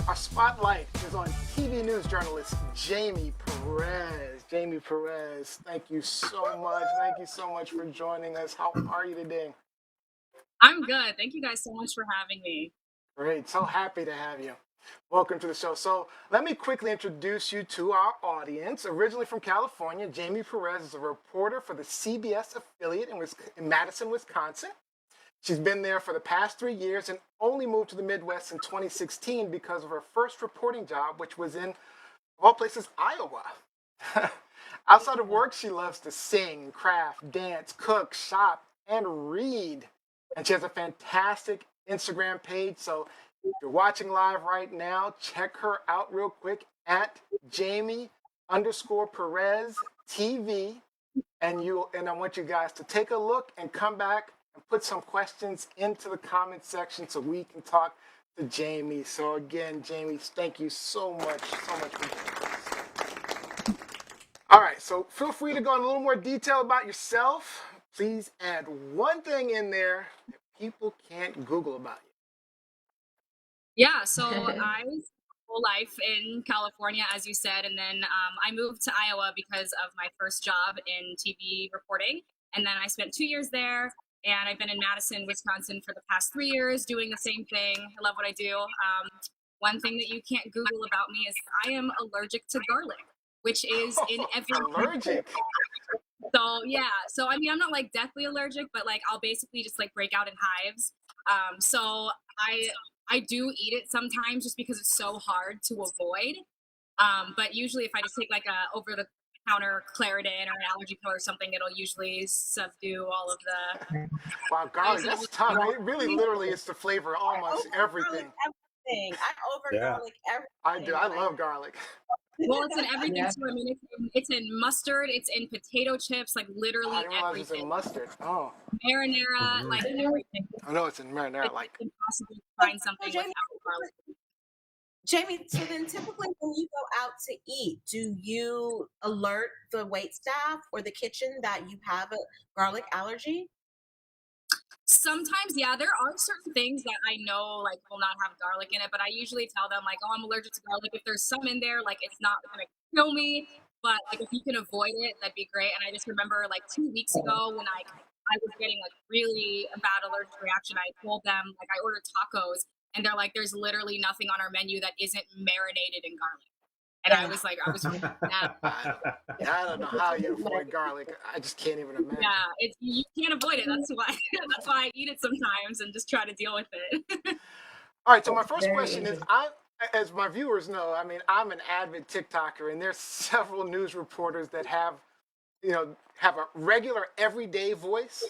Our spotlight is on TV news journalist Jamie Perez. Jamie Perez, thank you so much. Thank you so much for joining us. How are you today? I'm good. Thank you guys so much for having me. Great. So happy to have you. Welcome to the show. So let me quickly introduce you to our audience. Originally from California, Jamie Perez is a reporter for the CBS affiliate in Madison, Wisconsin. She's been there for the past 3 years and only moved to the Midwest in 2016 because of her first reporting job, which was in, of all places, Iowa. Outside of work, she loves to sing, craft, dance, cook, shop, and read. And she has a fantastic Instagram page. So if you're watching live right now, check her out real quick at Jamie_Perez TV. And I want you guys to take a look and come back and put some questions into the comment section so we can talk to Jamie. So again, Jamie, thank you so much for joining us. All right, so feel free to go in a little more detail about yourself. Please add one thing in there that people can't Google about Yeah, so I was whole life in California, as you said, and then I moved to Iowa because of my first job in TV reporting. And then I spent 2 years there, and I've been in Madison, Wisconsin for the past 3 years doing the same thing. I love what I do. One thing that you can't Google about me is I am allergic to garlic, which is in every. Allergic. So yeah, so I mean, I'm not like deathly allergic, but like I'll basically just like break out in hives. So I do eat it sometimes just because it's so hard to avoid. But usually, if I just take like a over the counter Claritin or an allergy pill or something, it'll usually subdue all of the. Wow, garlic, that's tough. It really literally is the flavor of almost everything. Everything. I over garlic everything. I do. I love garlic. Well, it's in everything too. I mean, it's in mustard, it's in potato chips, like literally I didn't realize everything. it's in mustard. Oh. Marinara, like everything. I know it's in marinara. Like it's impossible to find something without garlic. Jamie, so then typically when you go out to eat, do you alert the wait staff or the kitchen that you have a garlic allergy? Sometimes, yeah, there are certain things that I know like will not have garlic in it, but I usually tell them like, oh, I'm allergic to garlic. If there's some in there, like it's not gonna kill me, but like if you can avoid it, that'd be great. And I just remember like 2 weeks ago when I was getting like really a bad allergic reaction, I told them like I ordered tacos and they're like, there's literally nothing on our menu that isn't marinated in garlic. And I was like, I was really mad. I don't know how you avoid garlic. I just can't even imagine. Yeah, you can't avoid it. That's why I eat it sometimes and just try to deal with it. All right, so my first question is, as my viewers know, I mean, I'm an avid TikToker, and there's several news reporters that have a regular everyday voice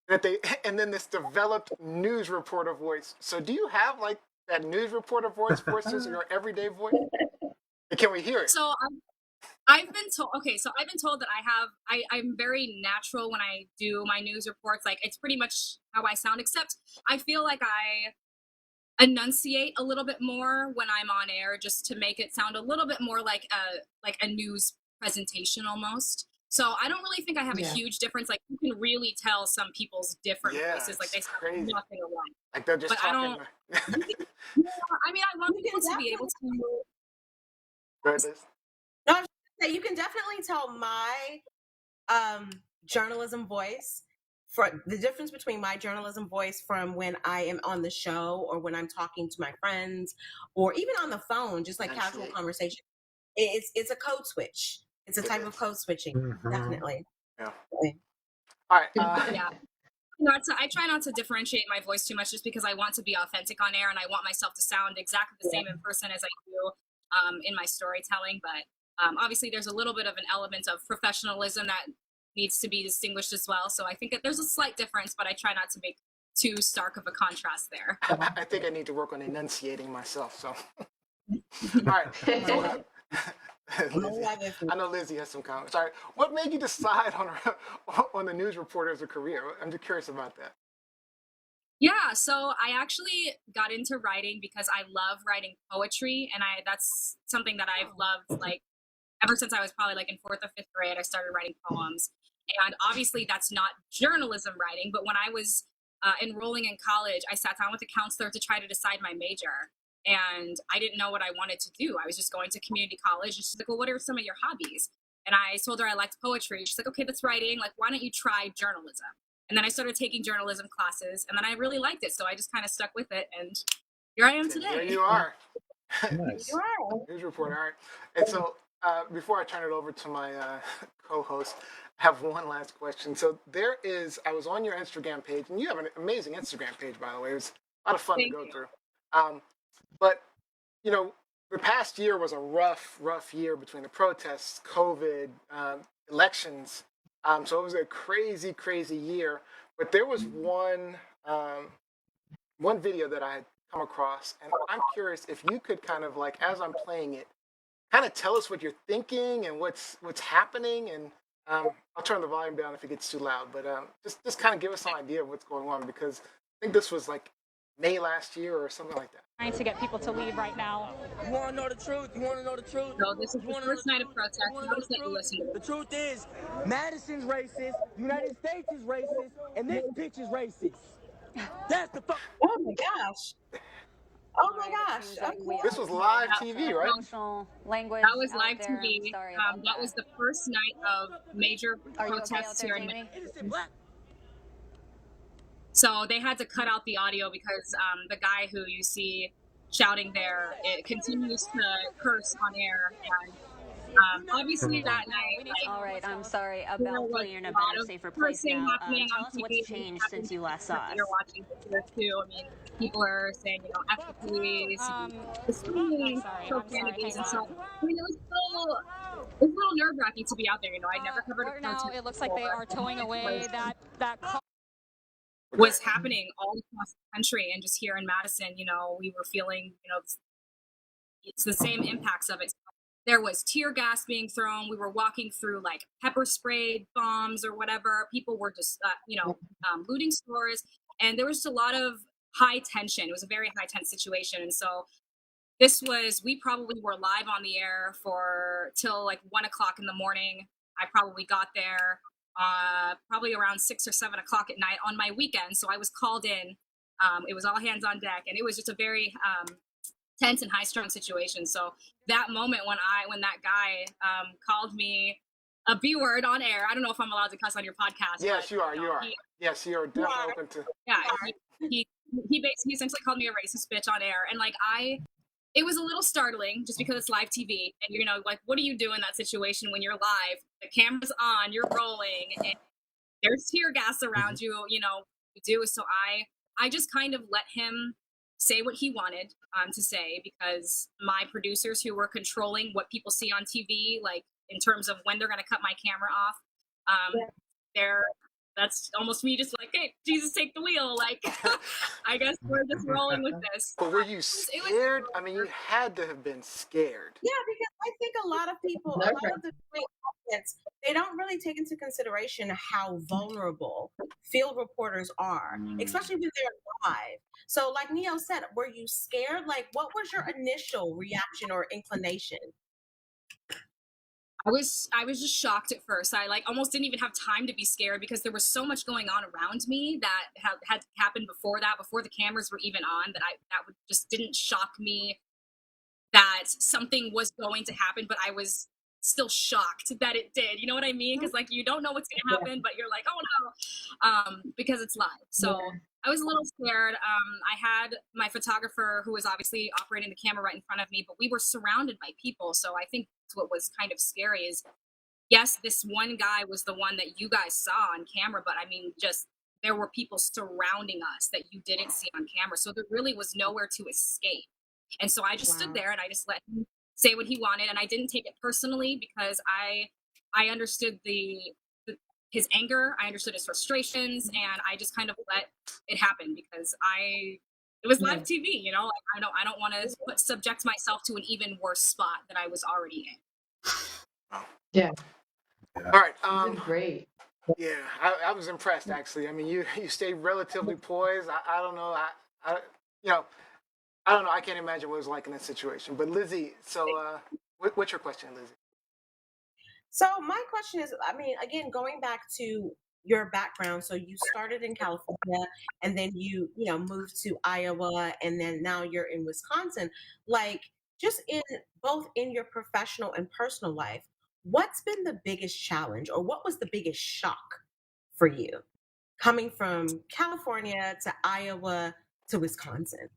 and then this developed news reporter voice. So do you have like that news reporter voice versus your everyday voice? Can we hear it? So I've been told. Okay, so I've been told that I'm very natural when I do my news reports. Like it's pretty much how I sound, except I feel like I enunciate a little bit more when I'm on air, just to make it sound a little bit more like a news presentation almost. So I don't really think I have a huge difference. Like you can really tell some people's different voices. Like they sound crazy. Nothing alike. Like they're just talking. I don't. I mean, I want people to be able to. Go ahead, Liz. No, I was gonna say, you can definitely tell my journalism voice. For the difference between my journalism voice from when I am on the show or when I'm talking to my friends or even on the phone, just like casual conversation. It's a code switch. It's a type of code switching, definitely. Yeah. All right. Yeah. I try not to differentiate my voice too much just because I want to be authentic on air and I want myself to sound exactly the same in person as I do in my storytelling. But obviously there's a little bit of an element of professionalism that needs to be distinguished as well. So I think that there's a slight difference, but I try not to make too stark of a contrast there. I think I need to work on enunciating myself. So, all right. So, Lizzie, I know Lizzie has some comments. All right, what made you decide on the news reporter as a career? I'm just curious about that. Yeah, so I actually got into writing because I love writing poetry, and that's something that I've loved like ever since I was probably like in 4th or 5th grade. I started writing poems, and obviously that's not journalism writing. But when I was enrolling in college, I sat down with a counselor to try to decide my major, and I didn't know what I wanted to do. I was just going to community college, and she's like, well, what are some of your hobbies? And I told her I liked poetry. She's like, okay, that's writing. Like, why don't you try journalism? And then I started taking journalism classes, and then I really liked it. So I just kind of stuck with it, and here I am And today. here you are. Nice. You are. News reporter. All right. And so before I turn it over to my co-host, I have one last question. So I was on your Instagram page, and you have an amazing Instagram page, by the way. It was a lot of fun Thank to go you. through. But, you know, the past year was a rough year between the protests, COVID, elections. So it was a crazy year. But there was one video that I had come across, and I'm curious if you could kind of like, as I'm playing it, kind of tell us what you're thinking and what's happening. And I'll turn the volume down if it gets too loud, but just kind of give us some idea of what's going on, because I think this was like May last year or something like that. Trying to get people to leave right now. You want to know the truth? You want to know the truth? So this is You the want to know first the night of truth? protest. You want to know Notice the that you truth? listen to The truth is, Madison's racist, United States is racist, and this bitch is racist. That's the fuck. Oh my gosh. Oh my gosh. Okay. This was live TV, right? Emotional language. That was out live there. I'm TV. sorry about That was the first night of major Are you okay out protests there, here in Jamie? Innocent black. So they had to cut out the audio because the guy who you see shouting there, it continues to curse on air. And obviously that night, like, All right, I'm sorry there about was putting you in a a lot better, of safer place cursing now. happening Tell on us TV. what's changed since you last saw us. You're watching here too. I mean, people are saying, you know, F the police, it's so many profanities, and so I mean, it was a little nerve-wracking to be out there. You know, I never covered a Right now, protest it looks like they before. are towing away that car. Was happening all across the country, and just here in Madison, you know, we were feeling, you know, it's the same impacts of it. There was tear gas being thrown. We were walking through like pepper spray bombs or whatever. People were just, looting stores, and there was just a lot of high tension. It was a very high tense situation, and so we probably were live on the air for till like 1 o'clock in the morning. I probably got there probably around 6 or 7 o'clock at night on my weekend. So I was called in. It was all hands on deck, and it was just a very tense and high strung situation. So that moment when that guy called me a B word on air, I don't know if I'm allowed to cuss on your podcast. Yes, but, you are. know, You are. Yes, you are definitely open to. Yeah, he basically essentially called me a racist bitch on air, and like it was a little startling just because it's live TV, and you know, like, what do you do in that situation when you're live? The camera's on, you're rolling, and there's tear gas around you. You know, you do. So I just kind of let him say what he wanted to say, because my producers who were controlling what people see on TV, like in terms of when they're going to cut my camera off, that's almost me just like, hey, Jesus, take the wheel. Like, I guess we're just rolling with this. But were you scared? I mean, you had to have been scared. Yeah, because I think a lot of people, a lot of the audience, they don't really take into consideration how vulnerable field reporters are, especially when they're live. So, like Neo said, were you scared? Like, what was your initial reaction or inclination? I was just shocked at first. I like almost didn't even have time to be scared because there was so much going on around me that had happened before the cameras were even on, that just didn't shock me that something was going to happen, but I was still shocked that it did. You know what I mean? Because like you don't know what's gonna happen, but you're like, oh no, because it's live. So I was a little scared. I had my photographer who was obviously operating the camera right in front of me, but we were surrounded by people. So I think that's what was kind of scary is, yes, this one guy was the one that you guys saw on camera, but I mean, just there were people surrounding us that you didn't see on camera. So there really was nowhere to escape. And so I just stood there and I just let him say what he wanted. And I didn't take it personally because I understood his anger. I understood his frustrations, and I just kind of let it happen because it was live TV, you know, like I don't want to subject myself to an even worse spot that I was already in. Yeah. All right. Great. Yeah, I was impressed actually. I mean, you stayed relatively poised. I don't know. I don't know. I can't imagine what it was like in that situation. But Lizzie, so what's your question, Lizzie? So my question is, I mean, again, going back to your background. So you started in California, and then you moved to Iowa, and then now you're in Wisconsin. Like, just in both in your professional and personal life, what's been the biggest challenge, or what was the biggest shock for you coming from California to Iowa to Wisconsin?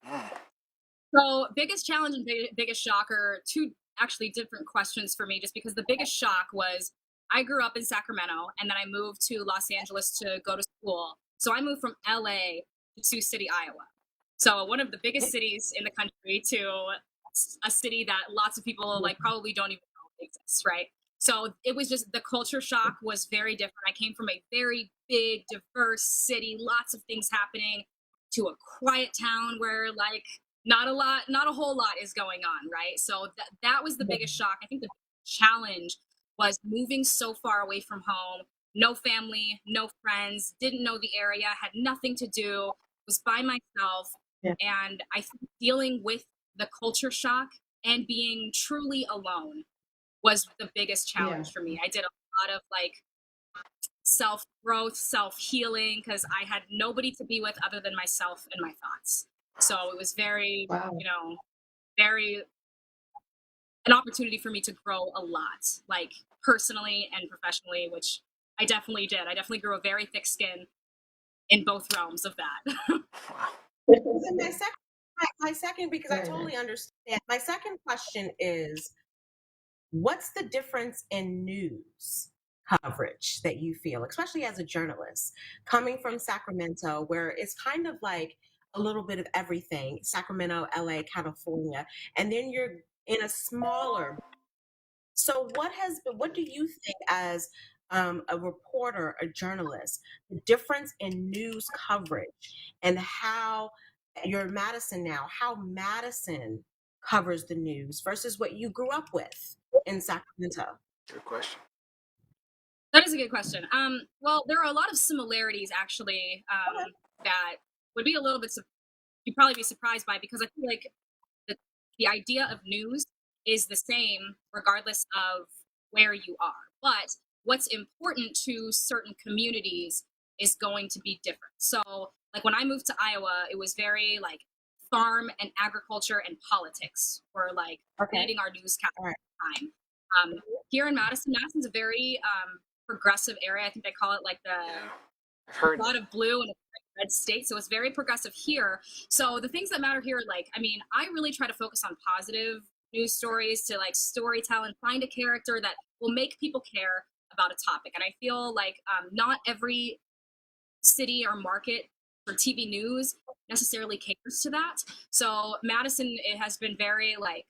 Mm. So biggest challenge and biggest shock are two actually different questions for me, just because the biggest shock was I grew up in Sacramento and then I moved to Los Angeles to go to school. So I moved from LA to Sioux City, Iowa. So one of the biggest cities in the country to a city that lots of people like probably don't even know exists, right? So it was just the culture shock was very different. I came from a very big, diverse city, lots of things happening, to a quiet town where like not a whole lot is going on, right? So that was the biggest shock. I think the challenge was moving so far away from home, no family, no friends, didn't know the area, had nothing to do, was by myself. Yeah. And I think dealing with the culture shock and being truly alone was the biggest challenge for me. I did a lot of like self growth, self healing, because I had nobody to be with other than myself and my thoughts. So it was very, very an opportunity for me to grow a lot, like personally and professionally, which I definitely did. I definitely grew a very thick skin in both realms of that. And my second, because I totally understand. My second question is, what's the difference in news coverage that you feel, especially as a journalist, coming from Sacramento, where it's kind of like a little bit of everything, Sacramento, LA, California, and then you're in a smaller. So what do you think as a reporter, a journalist, the difference in news coverage and how you're in Madison now, how Madison covers the news versus what you grew up with in Sacramento? Good question. That is a good question. Well, there are a lot of similarities actually that would be a little bit you'd probably be surprised by, because I feel like the idea of news is the same regardless of where you are. But what's important to certain communities is going to be different. So, like when I moved to Iowa, it was very like farm and agriculture and politics were like leading our newscast at the time. Here in Madison's a very progressive area. I think they call it like I've heard a lot of blue and a red state, so it's very progressive here. So the things that matter here, like, I mean, I really try to focus on positive news stories, to like storytell and find a character that will make people care about a topic. And I feel like not every city or market for TV news necessarily caters to that. So Madison, it has been very like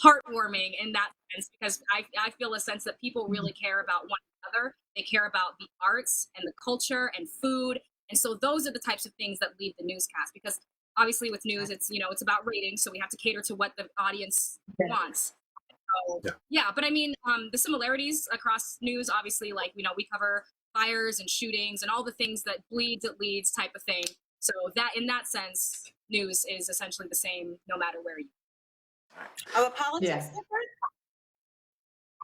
heartwarming in that sense, because I feel a sense that people really care about one another. They care about the arts and the culture and food. And so those are the types of things that lead the newscast, because obviously with news, it's, it's about ratings. So we have to cater to what the audience wants. So, yeah, but I mean, the similarities across news, obviously, like, we cover fires and shootings and all the things that bleeds, it leads type of thing. So that, in that sense, news is essentially the same no matter where you are. Are the politics different?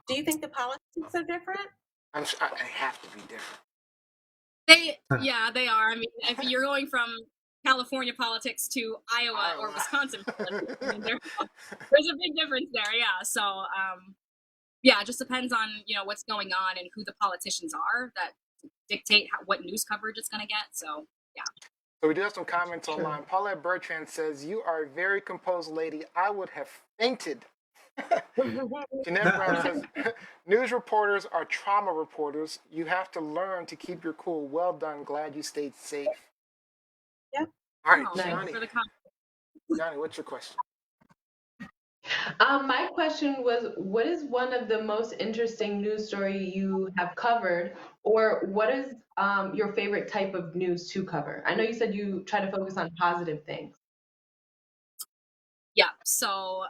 Do you think the politics are different? I have to be different. They are. I mean, if you're going from California politics to Iowa or Wisconsin politics, I mean, there's a big difference there. Yeah. So, it just depends on, what's going on and who the politicians are that dictate what news coverage it's going to get. So, yeah. So we do have some comments online. Paulette Bertrand says, "You are a very composed lady. I would have fainted." Jeanette Brown says, "News reporters are trauma reporters. You have to learn to keep your cool. Well done. Glad you stayed safe." Yep. All right, Johnny, what's your question? My question was, what is one of the most interesting news story you have covered, or what is your favorite type of news to cover? I know you said you try to focus on positive things. Yeah. So,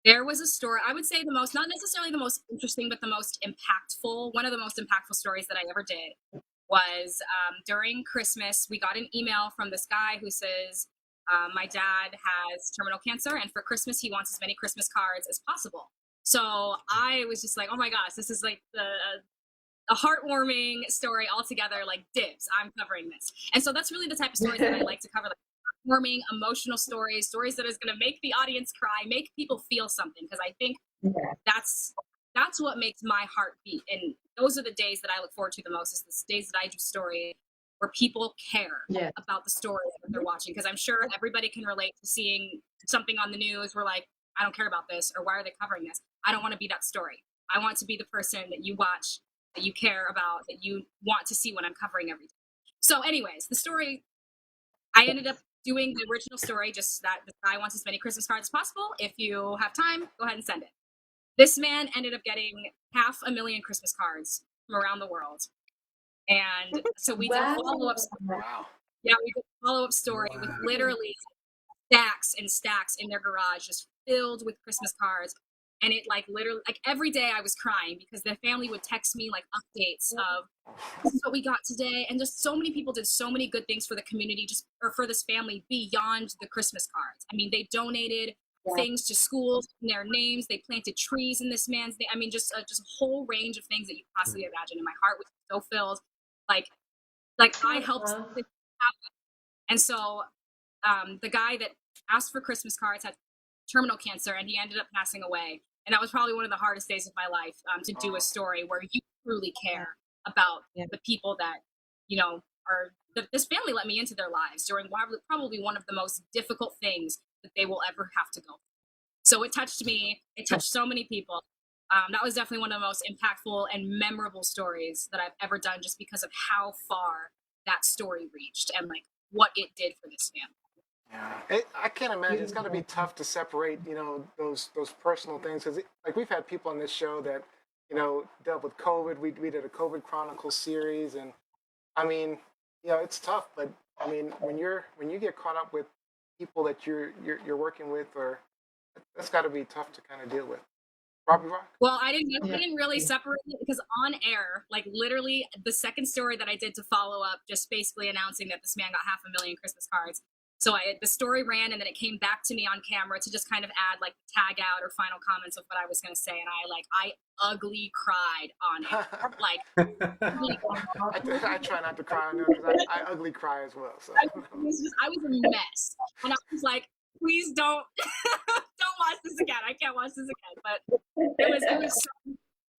there was a story, I would say not necessarily the most interesting, but the most impactful, one of the most impactful stories that I ever did was during Christmas. We got an email from this guy who says, my dad has terminal cancer, and for Christmas, he wants as many Christmas cards as possible. So I was just like, oh my gosh, this is like a heartwarming story altogether, like dibs, I'm covering this. And so that's really the type of stories that I like to cover, like heartwarming, emotional stories that is going to make the audience cry, make people feel something. Because I think that's what makes my heart beat. And those are the days that I look forward to the most, is the days that I do story where people care about the story that they're watching. Because I'm sure everybody can relate to seeing something on the news where like, I don't care about this, or why are they covering this? I don't want to be that story. I want to be the person that you watch, that you care about, that you want to see when I'm covering everything. So anyways, the story, I ended up doing the original story, just that the guy wants as many Christmas cards as possible. If you have time, go ahead and send it. This man ended up getting 500,000 Christmas cards from around the world. And so we did a follow-up story. Wow. Yeah, we did a follow-up story with literally stacks and stacks in their garage, just filled with Christmas cards. And it like literally, like every day I was crying because their family would text me like updates of, this is what we got today. And just so many people did so many good things for the community, just or for this family beyond the Christmas cards. I mean, they donated things to schools in their names. They planted trees in this man's name. I mean, just a whole range of things that you possibly imagine. And my heart was so filled. Like I helped this happen. And so the guy that asked for Christmas cards had terminal cancer, and he ended up passing away. And that was probably one of the hardest days of my life, to do a story where you truly care about the people that, you know, are, this family let me into their lives during probably one of the most difficult things that they will ever have to go through. So it touched me. It touched so many people. That was definitely one of the most impactful and memorable stories that I've ever done, just because of how far that story reached and like what it did for this family. Yeah, I can't imagine. It's got to be tough to separate, you know, those personal things, because like we've had people on this show that, you know, dealt with COVID. We did a COVID Chronicles series, and I mean, you know, it's tough. But I mean, when you get caught up with people that you're working with, or that's got to be tough to kind of deal with. Robbie Rock. Well, I didn't really separate it, because on air, like literally the second story that I did to follow up, just basically announcing that this man got 500,000 Christmas cards. So the story ran, and then it came back to me on camera to just kind of add like tag out or final comments of what I was going to say. And I ugly cried on it. Like, I try not to cry on there because I ugly cry as well. So I was a mess. And I was like, please don't watch this again. I can't watch this again. But it was so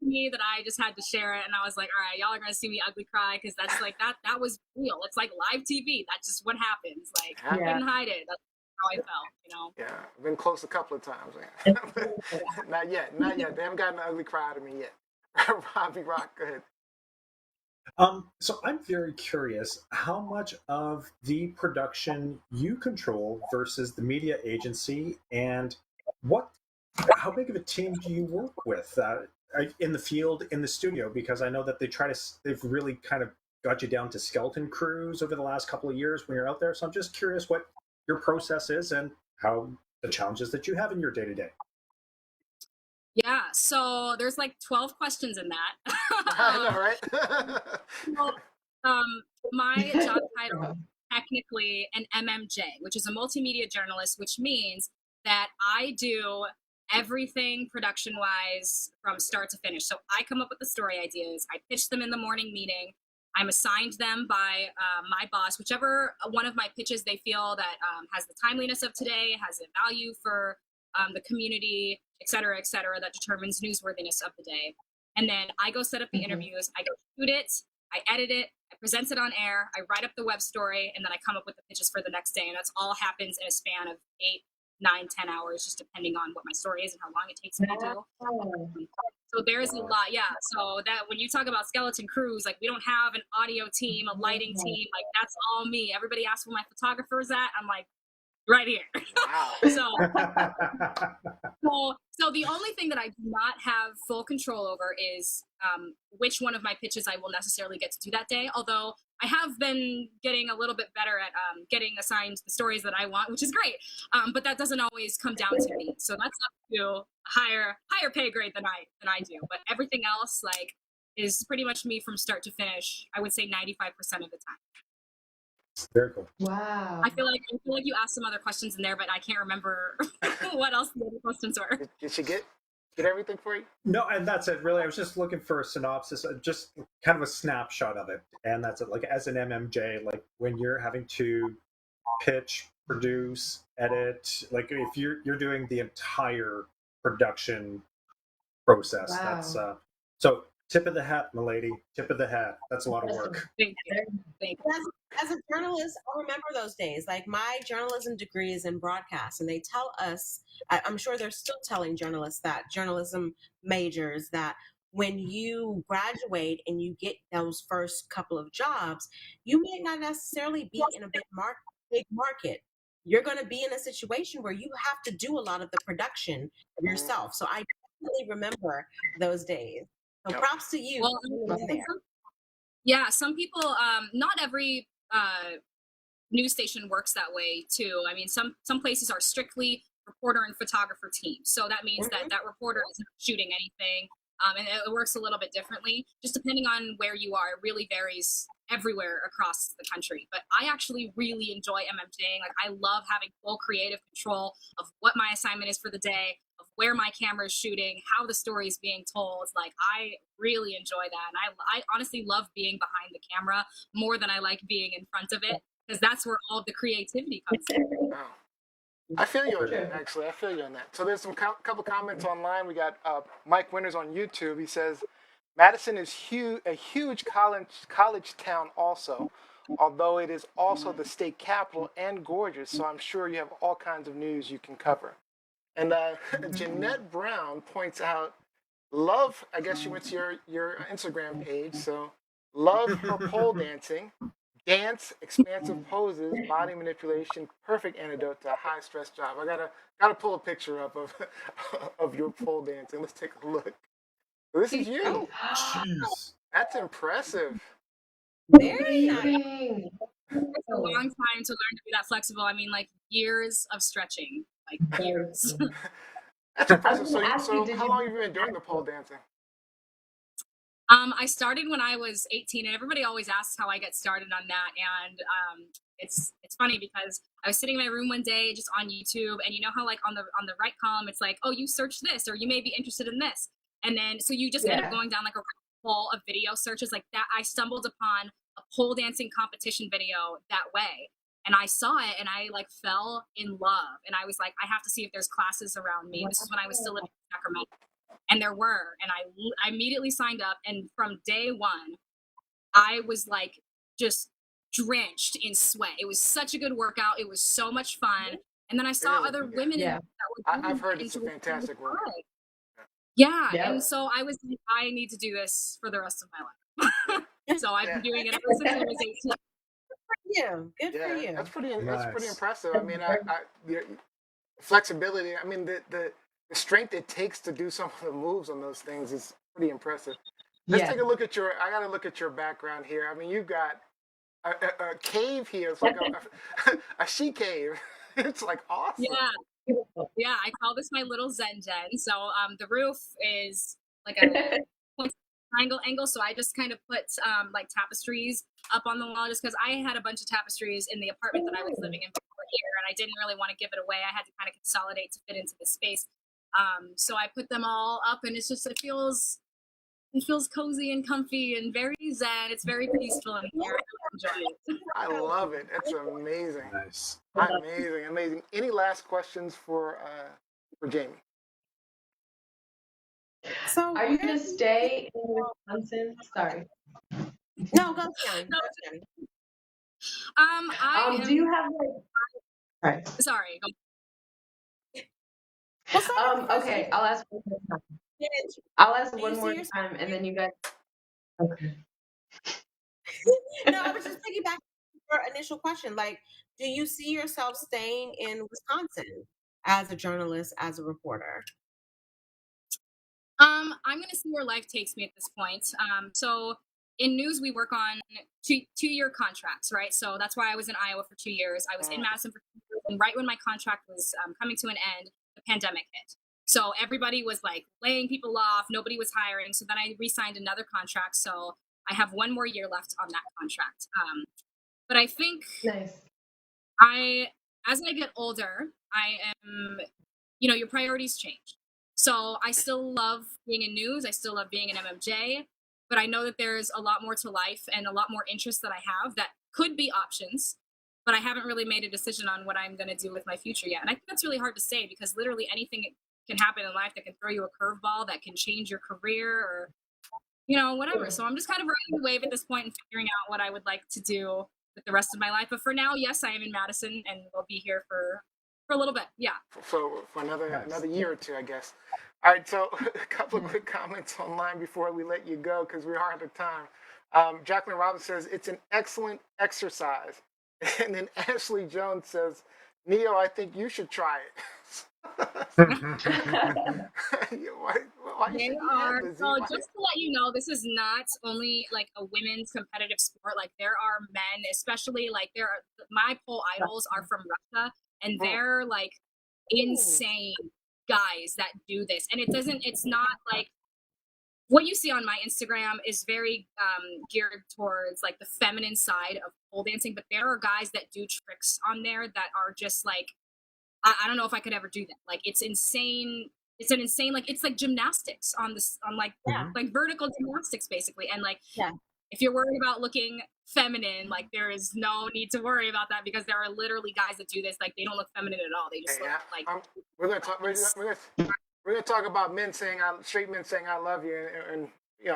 to me that I just had to share it. And I was like, all right, y'all are going to see me ugly cry, because that's like, that was real. It's like live TV. That's just what happens. Like, I couldn't hide it. That's how I felt, you know? yeah, I've been close a couple of times. Not yet. They haven't gotten an ugly cry out of me yet. Robbie Rock, go ahead. So I'm very curious how much of the production you control versus the media agency, and how big of a team do you work with in the field, in the studio? Because I know that they've really kind of got you down to skeleton crews over the last couple of years when you're out there. So I'm just curious what your process is and how the challenges that you have in your day to day. Yeah, so there's like 12 questions in that. I know, right? Well, my job title is technically an MMJ, which is a multimedia journalist, which means that I do everything production-wise from start to finish. So I come up with the story ideas, I pitch them in the morning meeting, I'm assigned them by my boss, whichever one of my pitches they feel that has the timeliness of today, has a value for the community, et cetera, that determines newsworthiness of the day. And then I go set up the interviews, I go shoot it, I edit it, I present it on air, I write up the web story, and then I come up with the pitches for the next day. And that's all happens in a span of 8, 9, 10 hours, just depending on what my story is and how long it takes me to do. So there's a lot, yeah. So that when you talk about skeleton crews, like we don't have an audio team, a lighting team, like that's all me. Everybody asks where my photographer's at. I'm like, right here. So the only thing that I do not have full control over is which one of my pitches I will necessarily get to do that day. Although I have been getting a little bit better at getting assigned the stories that I want, which is great. But that doesn't always come down to me. So that's up to a higher pay grade than I do. But everything else like is pretty much me from start to finish. I would say 95% of the time. Very cool. Wow. I feel like you asked some other questions in there, but I can't remember what else the other questions were. Did she get get everything for you? No, and that's it. Really, I was just looking for a synopsis, just kind of a snapshot of it, and that's it. Like as an MMJ, like when you're having to pitch, produce, edit, like if you're doing the entire production process. Wow. That's so tip of the hat, milady. Tip of the hat. That's a lot of work. Thank you. Thank you. As a journalist, I remember those days. Like my journalism degree is in broadcast, and they tell us, I'm sure they're still telling journalists that, journalism majors, that when you graduate and you get those first couple of jobs, you may not necessarily be in a big market. You're going to be in a situation where you have to do a lot of the production yourself. So I definitely remember those days. So Yep. props to you. Well, yeah, some people, not every news station works that way too. I mean, some places are strictly reporter and photographer teams. So that means that reporter isn't shooting anything. And it works a little bit differently, just depending on where you are. It really varies everywhere across the country. But I actually really enjoy MMJing. Like, I love having full creative control of what my assignment is for the day, of where my camera is shooting, how the story is being told. Like, I really enjoy that. And I honestly love being behind the camera more than I like being in front of it, because that's where all of the creativity comes in. Wow. I feel you on that, actually. I feel you on that. So there's some couple comments online. We got Mike Winters on YouTube. He says, Madison is a huge college town also, although it is also the state capital and gorgeous, so I'm sure you have all kinds of news you can cover. And Jeanette Brown points out, love, I guess she went to your Instagram page, so love her pole dancing. Dance, expansive poses, body manipulation, perfect antidote to a high stress job. I gotta pull a picture up of of your pole dancing. Let's take a look. This is you. Jeez. That's impressive. Very nice. Amazing. It's a long time to learn to be that flexible. I mean, like years of stretching, like years. That's impressive. I was gonna ask you, So did how you- long have you been doing the pole dancing? I started when I was 18, and everybody always asks how I get started on that. And it's funny because I was sitting in my room one day just on YouTube, and you know how like on the right column it's like, oh, you search this, or you may be interested in this, and then so you just end up going down like a hole of video searches like that. I stumbled upon a pole dancing competition video that way, and I saw it, and I like fell in love, and I was like, I have to see if there's classes around me. This is when I was still living in Sacramento. And there were, and I immediately signed up, and from day one, I was like just drenched in sweat. It was such a good workout. It was so much fun. And then I saw other women that were I've heard it's a fantastic workout. Yeah, and so I was like, I need to do this for the rest of my life. So I've been doing it ever since I was 18. Yeah, good for you. That's pretty Nice. impressive. I mean, the flexibility. I mean, the strength it takes to do some of the moves on those things is pretty impressive. Let's take a look at I got to look at your background here. I mean, you've got a cave here. It's like a she cave. It's like awesome. Yeah. I call this my little Zen den. So the roof is like a triangle angle, so I just kind of put like tapestries up on the wall, just because I had a bunch of tapestries in the apartment that I was living in for a year, and I didn't really want to give it away. I had to kind of consolidate to fit into the space. So I put them all up, and it's just it feels cozy and comfy and very zen. It's very peaceful in here. I enjoy it. I love it. It's amazing. Nice. Amazing. Any last questions for Jamie? So Are you gonna stay in Wisconsin? Sorry. No, go Karen. Do you have like? Sorry. Okay, I'll ask one more time. One more time, and then you guys. Okay. No, I was just piggybacking your initial question. Like, do you see yourself staying in Wisconsin as a journalist, as a reporter? I'm going to see where life takes me at this point. So in news, we work on two-year contracts, right? So that's why I was in Iowa for 2 years. I was in Madison for 2 years, and right when my contract was coming to an end, the pandemic hit. So everybody was like laying people off. Nobody was hiring. So then I re-signed another contract. So I have 1 more year left on that contract. But I think as I get older, I am, your priorities change. So I still love being in news. I still love being an MMJ, but I know that there's a lot more to life and a lot more interests that I have that could be options, but I haven't really made a decision on what I'm going to do with my future yet. And I think that's really hard to say because literally anything can happen in life that can throw you a curveball, that can change your career or, whatever. So I'm just kind of riding the wave at this point and figuring out what I would like to do with the rest of my life. But for now, yes, I am in Madison and will be here for a little bit. Yeah. For another year or two, I guess. All right, so a couple of quick comments online before we let you go because we are out of time. Jacqueline Robbins says it's an excellent exercise, and then Ashley Jones says, "Neo, I think you should try it." why you They shaking your are. head, Lizzie? So Why- just to let you know, this is not only like a women's competitive sport. Like there are men, especially like my pole idols are from Russia, and they're like insane guys that do this. And it's not like what you see on my Instagram is very geared towards like the feminine side of pole dancing, but there are guys that do tricks on there that are just like I don't know if I could ever do that. Like it's insane. It's an insane like it's like gymnastics on like vertical gymnastics basically. And like if you're worried about looking feminine, like there is no need to worry about that because there are literally guys that do this. Like they don't look feminine at all. They just look like we're gonna talk about straight men saying I love you, and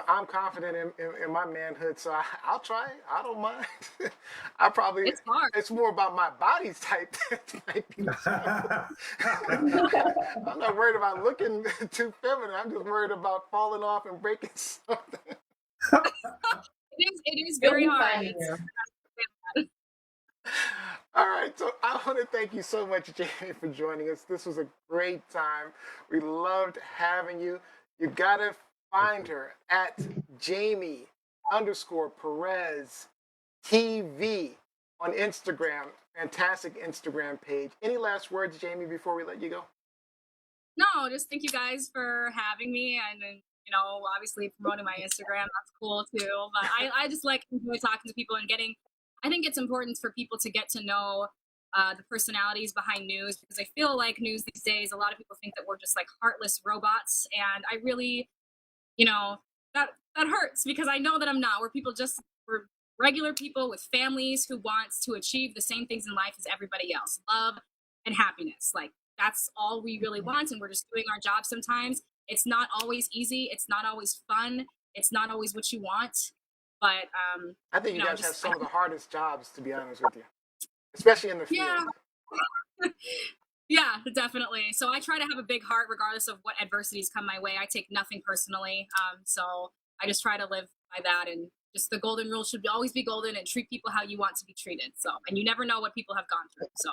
I'm confident in my manhood, so I'll try it. I don't mind. it's hard. It's more about my body's type. I'm not worried about looking too feminine. I'm just worried about falling off and breaking something. It is very hard. All right, so I want to thank you so much, Jamie, for joining us. This was a great time. We loved having you. You gotta find her at Jamie_Perez TV on Instagram. Fantastic Instagram page. Any last words, Jamie, before we let you go? No, just thank you guys for having me and then obviously promoting my Instagram. That's cool too. But I just enjoy talking to people and I think it's important for people to get to know the personalities behind news because I feel like news these days, a lot of people think that we're just like heartless robots. And I really, that hurts because I know that I'm not. We're regular people with families who want to achieve the same things in life as everybody else. Love and happiness. Like that's all we really want. And we're just doing our job sometimes. It's not always easy. It's not always fun. It's not always what you want. But I think you guys have some of the hardest jobs, to be honest with you, especially in the field. Yeah, definitely. So I try to have a big heart regardless of what adversities come my way. I take nothing personally. So I just try to live by that. And just the golden rule should always be golden and treat people how you want to be treated. So, and you never know what people have gone through. So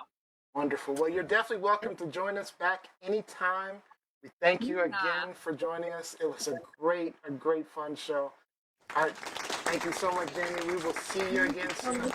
wonderful. Well, you're definitely welcome to join us back anytime. We thank you again for joining us. It was a great fun show. All right. Thank you so much, Jamie. We will see you again soon.